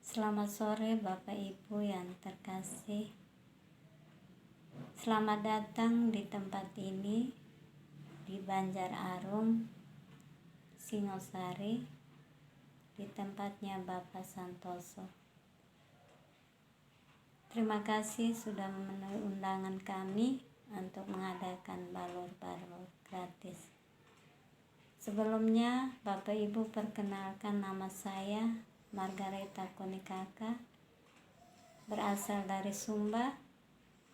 Selamat sore Bapak Ibu yang terkasih. Selamat datang di tempat ini di Banjar Arum, Singosari, di tempatnya Bapak Santoso. Terima kasih sudah memenuhi undangan kami untuk mengadakan balur-balur gratis. Sebelumnya Bapak Ibu perkenalkan, nama saya Margareta Konikaka, berasal dari Sumba,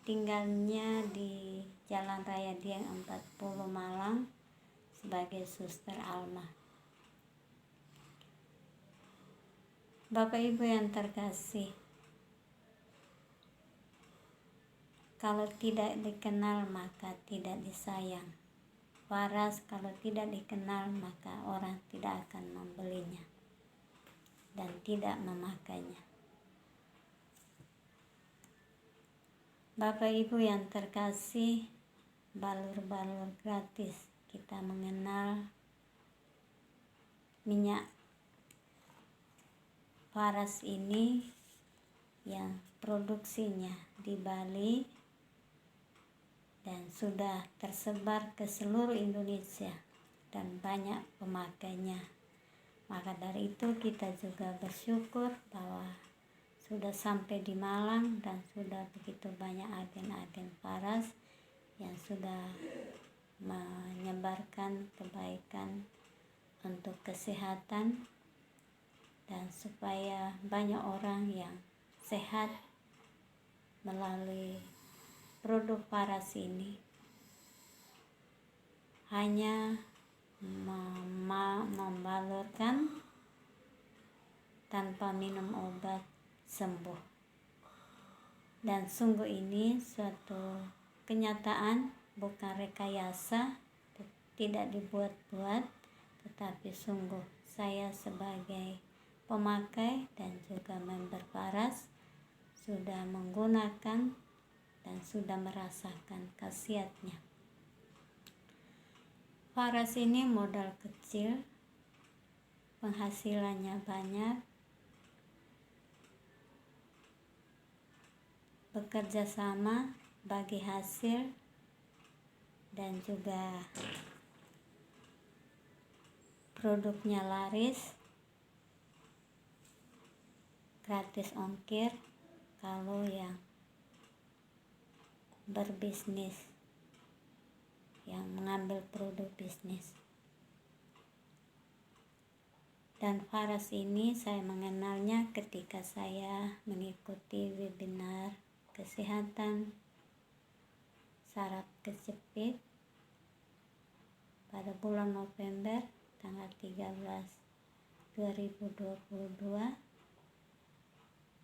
tinggalnya di Jalan Raya Dieng 40 Malang sebagai Suster Alma. Bapak Ibu yang terkasih, kalau tidak dikenal maka tidak disayang. Waras kalau tidak dikenal maka orang tidak akan membelinya dan tidak memakainya. Bapak Ibu yang terkasih, balur-balur gratis, kita mengenal minyak Faras ini yang produksinya di Bali dan sudah tersebar ke seluruh Indonesia dan banyak pemakainya. Maka dari itu kita juga bersyukur bahwa sudah sampai di Malang dan sudah begitu banyak agen-agen Faras yang sudah menyebarkan kebaikan untuk kesehatan dan supaya banyak orang yang sehat melalui produk Faras ini. Hanya membalurkan tanpa minum obat sembuh. Dan sungguh ini suatu kenyataan, bukan rekayasa, tidak dibuat-buat, tetapi sungguh saya sebagai pemakai dan juga member Faras sudah menggunakan dan sudah merasakan khasiatnya. Faras ini modal kecil, penghasilannya banyak, bekerja sama bagi hasil, dan juga produknya laris, gratis ongkir kalau yang berbisnis, yang mengambil produk bisnis. Dan Faras ini saya mengenalnya ketika saya mengikuti webinar kesehatan saraf kejepit pada bulan November tanggal 13 2022,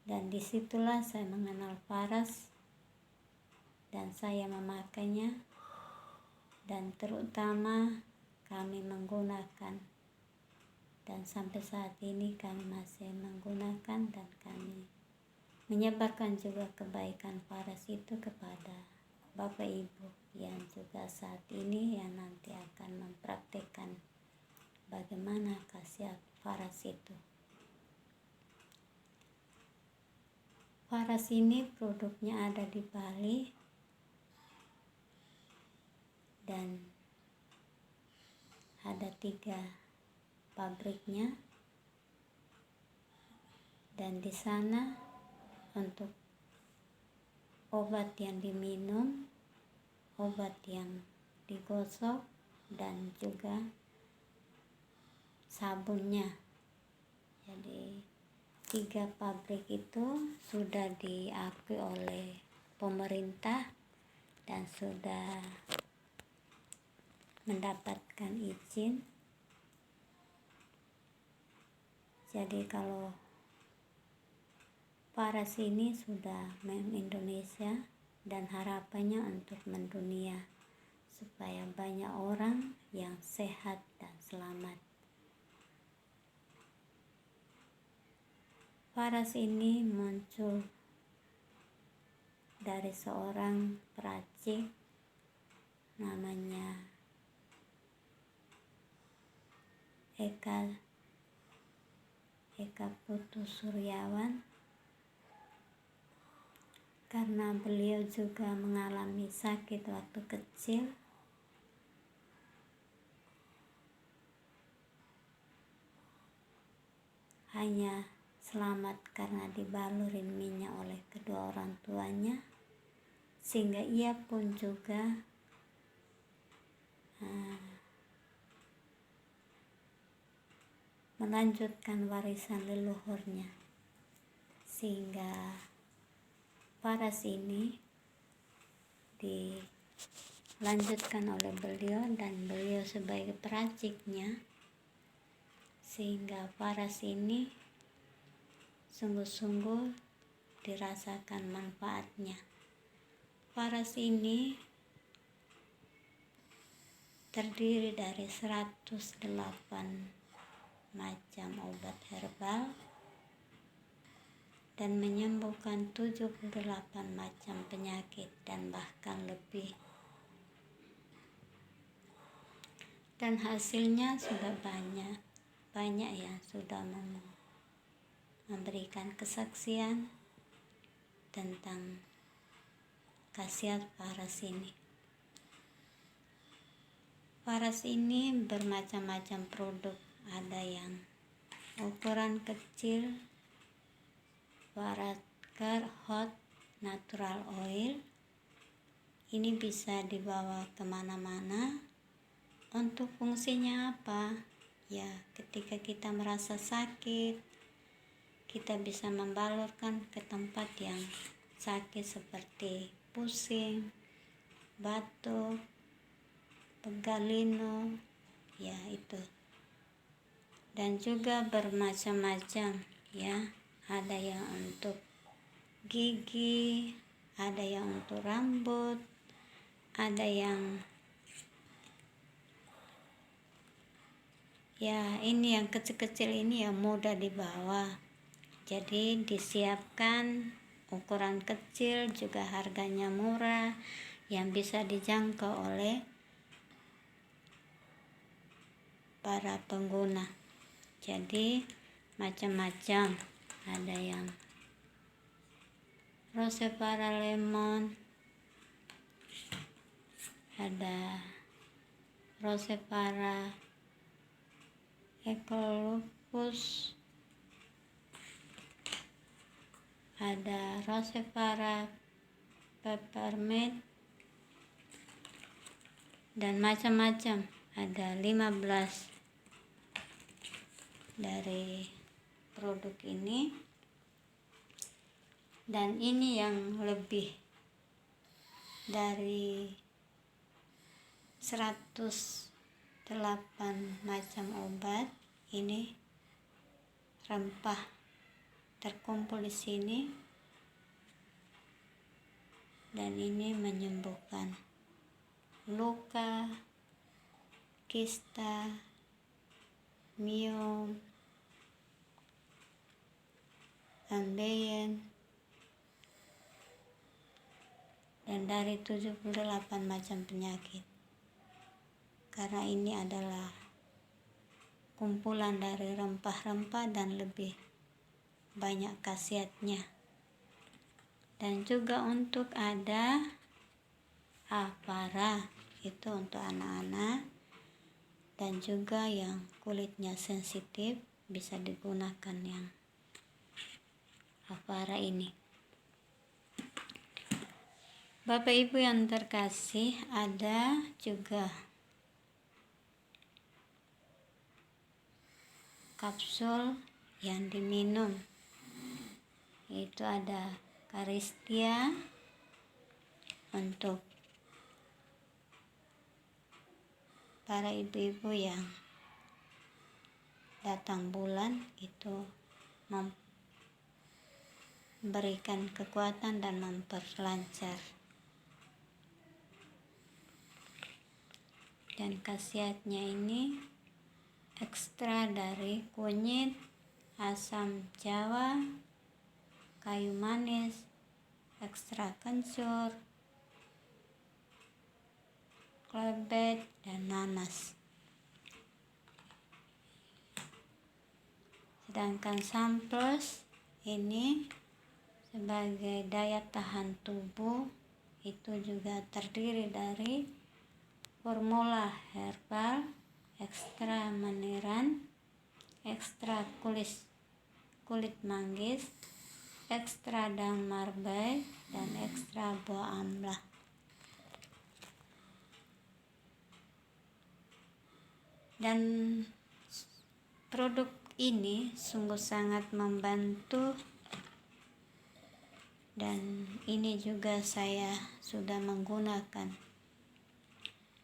dan disitulah saya mengenal Faras dan saya memakainya, dan terutama kami menggunakan, dan sampai saat ini kami masih menggunakan dan kami menyebarkan juga kebaikan Faras itu kepada Bapak Ibu yang juga saat ini yang nanti akan mempraktikkan bagaimana khasiat Faras itu. Faras ini produknya ada di Bali dan ada 3 pabriknya, dan di sana untuk obat yang diminum, obat yang digosok, dan juga sabunnya. Jadi 3 pabrik itu sudah diakui oleh pemerintah dan sudah mendapatkan izin. Jadi kalau Faras ini sudah Indonesia dan harapannya untuk mendunia supaya banyak orang yang sehat dan selamat. Faras ini muncul dari seorang peracik namanya Eka Putu Suryawan, karena beliau juga mengalami sakit waktu kecil. Hanya selamat karena dibalurin minyak oleh kedua orang tuanya, sehingga ia pun juga melanjutkan warisan leluhurnya, sehingga Paras ini dilanjutkan oleh beliau dan beliau sebagai peraciknya, sehingga Paras ini sungguh-sungguh dirasakan manfaatnya. Paras ini terdiri dari 108 macam obat herbal dan menyembuhkan 78 macam penyakit dan bahkan lebih. Dan hasilnya sudah banyak yang sudah memberikan kesaksian tentang khasiat Paras ini. Paras ini bermacam-macam produk, ada yang ukuran kecil, Paras Hot Natural Oil. Ini bisa dibawa kemana-mana. Untuk fungsinya apa? Ya, ketika kita merasa sakit, kita bisa membalurkan ke tempat yang sakit seperti pusing, batuk, pegal linu, ya itu. Dan juga bermacam-macam, ya. Ada yang untuk gigi, ada yang untuk rambut, ada yang ya ini yang kecil-kecil ini yang mudah dibawa. Jadi disiapkan ukuran kecil, juga harganya murah, yang bisa dijangkau oleh para pengguna. Jadi macam-macam, ada yang Rosevara Lemon, ada Rosevara Eucalyptus, ada Rosevara Peppermint, dan macam-macam. Ada 15 dari produk ini, dan ini yang lebih dari 108 macam obat. Ini rempah terkumpul di sini, dan ini menyembuhkan luka, kista, miom, ambeien, dan dari 78 macam penyakit. Karena ini adalah kumpulan dari rempah-rempah dan lebih banyak khasiatnya. Dan juga untuk ada Avara, itu untuk anak-anak, dan juga yang kulitnya sensitif bisa digunakan yang Avara ini. Bapak Ibu yang terkasih, ada juga kapsul yang diminum. Itu ada Caristia untuk para ibu-ibu yang datang bulan, itu memberikan kekuatan dan memperlancar. Dan khasiatnya ini ekstra dari kunyit, asam jawa, kayu manis, ekstra kencur, klebet, dan nanas. Sedangkan Sunplus ini sebagai daya tahan tubuh itu juga terdiri dari formula herbal, ekstra mineral, ekstra kulit manggis, ekstra daun marbai, dan ekstra buah amlah. Dan produk ini sungguh sangat membantu, dan ini juga saya sudah menggunakan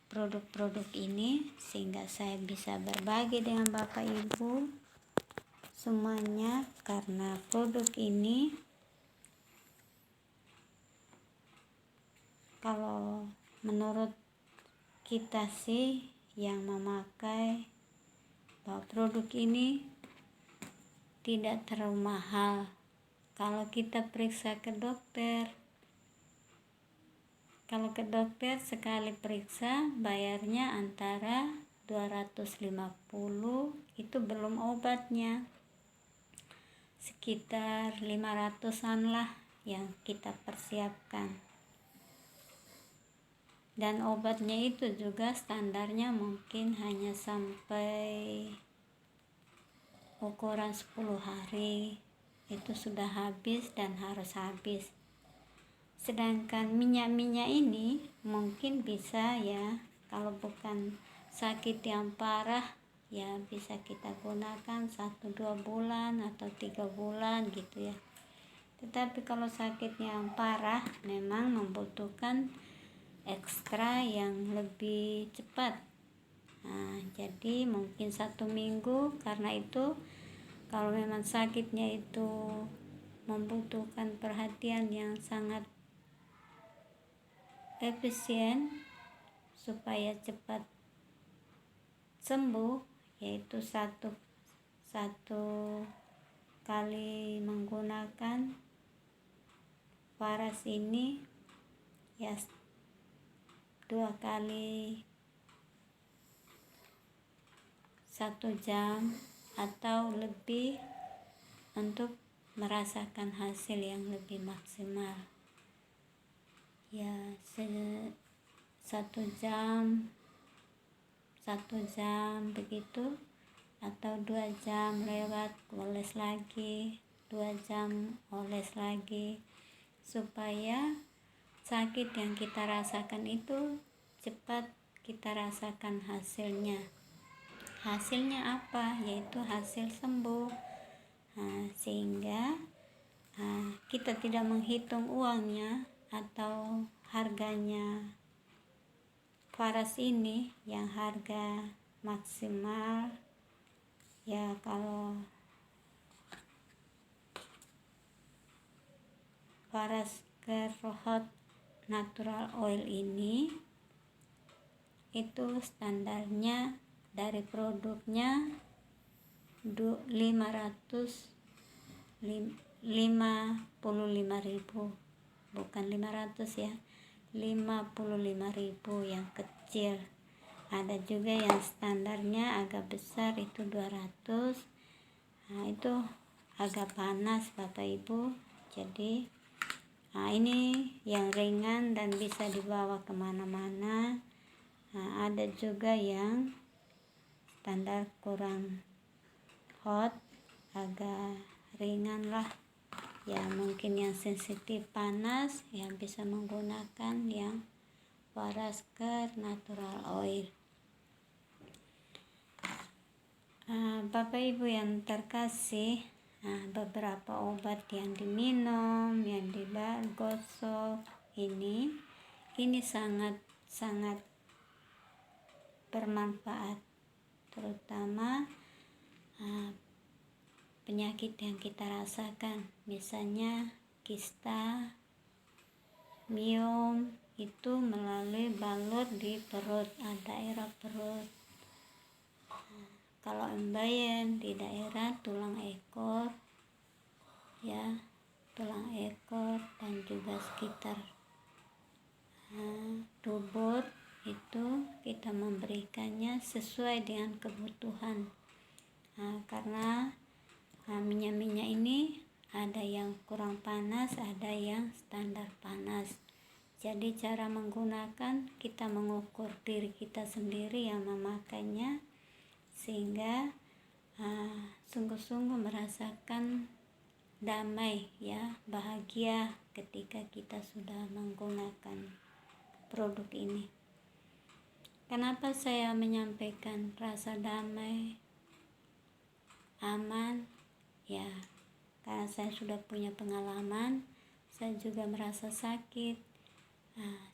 produk-produk ini sehingga saya bisa berbagi dengan Bapak Ibu semuanya, karena produk ini kalau menurut kita sih yang memakai bahwa produk ini tidak terlalu mahal. Kalau kita periksa ke dokter, sekali periksa bayarnya antara 250, itu belum obatnya, sekitar 500-an lah yang kita persiapkan. Dan obatnya itu juga standarnya mungkin hanya sampai ukuran 10 hari itu sudah habis dan harus habis. Sedangkan minyak-minyak ini mungkin bisa ya, kalau bukan sakit yang parah ya bisa kita gunakan 1-2 bulan atau 3 bulan gitu ya. Tetapi kalau sakit yang parah memang membutuhkan ekstra yang lebih cepat. Jadi mungkin 1 minggu, karena itu kalau memang sakitnya itu membutuhkan perhatian yang sangat efisien supaya cepat sembuh, yaitu satu kali menggunakan Waras ini ya 2 kali 1 jam atau lebih untuk merasakan hasil yang lebih maksimal ya. 1 jam begitu, atau 2 jam lewat oles lagi, 2 jam oles lagi, supaya sakit yang kita rasakan itu cepat kita rasakan hasilnya. Hasilnya apa? Yaitu hasil sembuh. Sehingga kita tidak menghitung uangnya atau harganya. Waras ini yang harga maksimal ya, kalau Waras Hot Natural Oil ini itu standarnya dari produknya 55.000, bukan 500 ya, 55.000 yang kecil. Ada juga yang standarnya agak besar itu 200. Itu agak panas Bapak Ibu. Jadi ini yang ringan dan bisa dibawa kemana-mana. Ada juga yang standar kurang hot, agak ringan lah ya, mungkin yang sensitif panas yang bisa menggunakan yang Waras Natural Oil. Bapak Ibu yang terkasih, beberapa obat yang diminum, yang digosok ini sangat bermanfaat, terutama penyakit yang kita rasakan, misalnya kista, miom, itu melalui balut di perut, daerah perut. Kalau embayan di daerah tulang ekor ya, tulang ekor dan juga sekitar dubur, itu kita memberikannya sesuai dengan kebutuhan. Karena minyak-minyak ini ada yang kurang panas, ada yang standar panas. Jadi cara menggunakan, kita mengukur diri kita sendiri yang memakainya, sehingga sungguh-sungguh merasakan damai, ya, bahagia ketika kita sudah menggunakan produk ini. Kenapa saya menyampaikan rasa damai, aman? Ya, karena saya sudah punya pengalaman. Saya juga merasa sakit.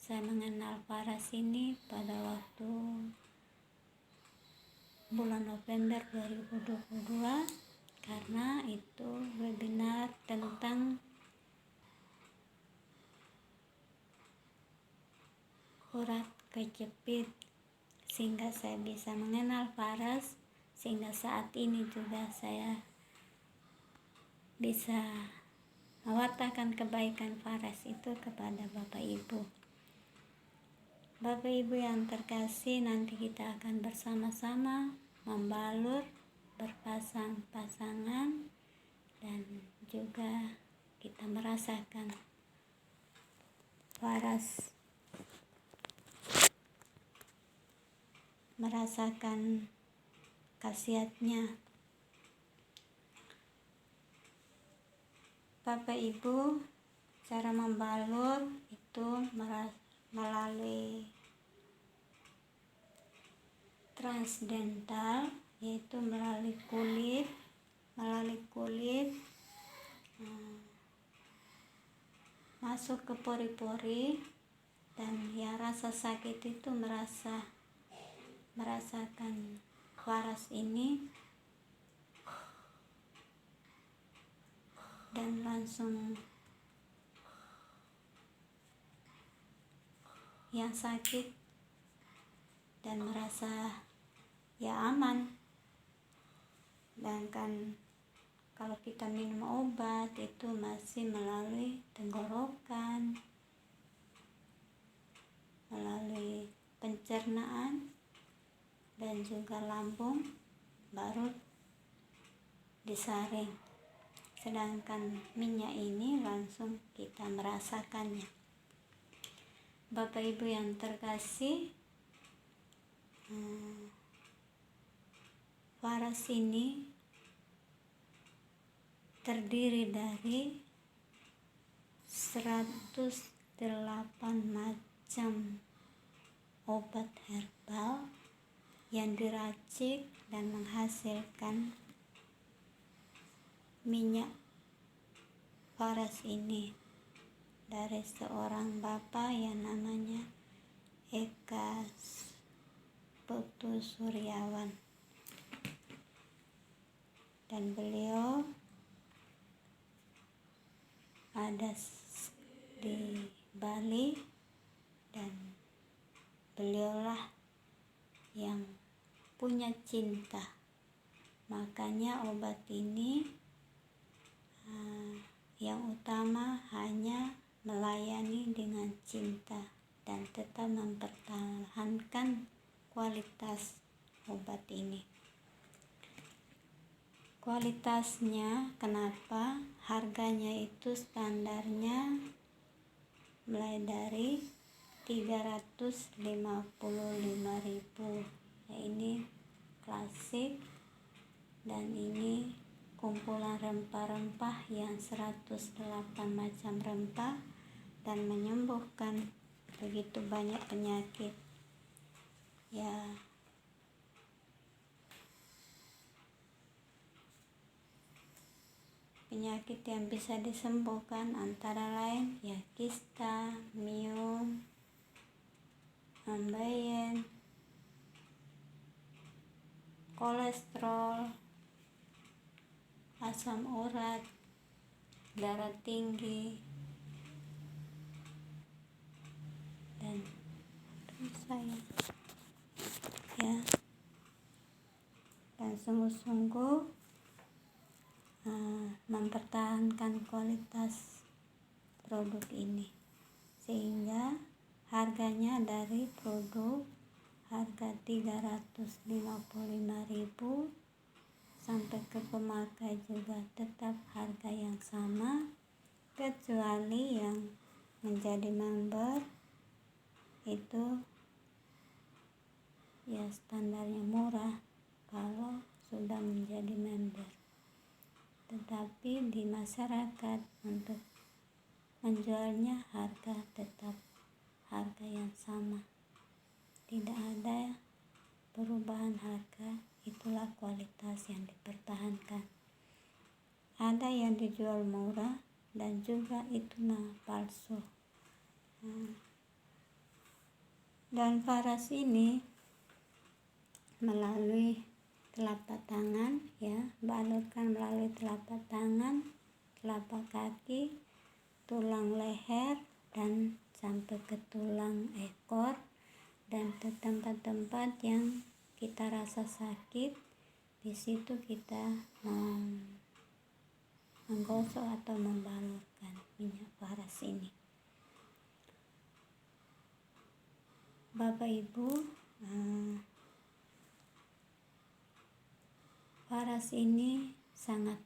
Saya mengenal Faras ini pada waktu bulan November 2022, karena itu webinar tentang urat kejepit, sehingga saya bisa mengenal Faras, sehingga saat ini juga saya bisa mewartakan kebaikan Faras itu kepada Bapak Ibu. Bapak Ibu yang terkasih, nanti kita akan bersama-sama membalur, berpasang-pasangan, dan juga kita merasakan Faras, merasakan khasiatnya. Bapak Ibu, cara membalur itu melalui transdental, yaitu melalui kulit masuk ke pori-pori, dan yang rasa sakit itu merasakan Faras ini, dan langsung yang sakit dan merasa ya aman. Sedangkan kalau kita minum obat itu masih melalui tenggorokan, melalui pencernaan, dan juga lambung, baru disaring. Sedangkan minyak ini langsung kita merasakannya. Bapak Ibu yang terkasih, Faras ini terdiri dari 108 macam obat herbal yang diracik dan menghasilkan minyak Faras ini dari seorang bapak yang namanya Eka Putu Suryawan, dan beliau ada di Bali, dan beliaulah yang punya cinta. Makanya obat ini yang utama hanya melayani dengan cinta dan tetap mempertahankan kualitas obat ini. Kualitasnya, kenapa? Harganya itu standarnya mulai dari 355.000. Ya, ini klasik, dan ini kumpulan rempah-rempah yang 108 macam rempah, dan menyembuhkan begitu banyak penyakit. Ya, penyakit yang bisa disembuhkan antara lain ya kista, myom, ambeien, kolesterol, asam urat, darah tinggi, dan dan sungguh-sungguh mempertahankan kualitas produk ini, sehingga harganya dari produk harga 355.000 sampai ke pemakai juga tetap harga yang sama, kecuali yang menjadi member itu ya standarnya murah kalau sudah menjadi member. Tetapi di masyarakat untuk menjualnya harga tetap harga yang sama, tidak ada perubahan harga. Itulah kualitas yang dipertahankan. Ada yang dijual murah dan juga itu palsu. Dan faras ini melalui telapak tangan, ya, balurkan melalui telapak tangan, telapak kaki, tulang leher, dan sampai ke tulang ekor, dan ke tempat-tempat yang kita rasa sakit. Di situ kita menggosok atau membalurkan minyak faras ini. Bapak Ibu, faras ini sangat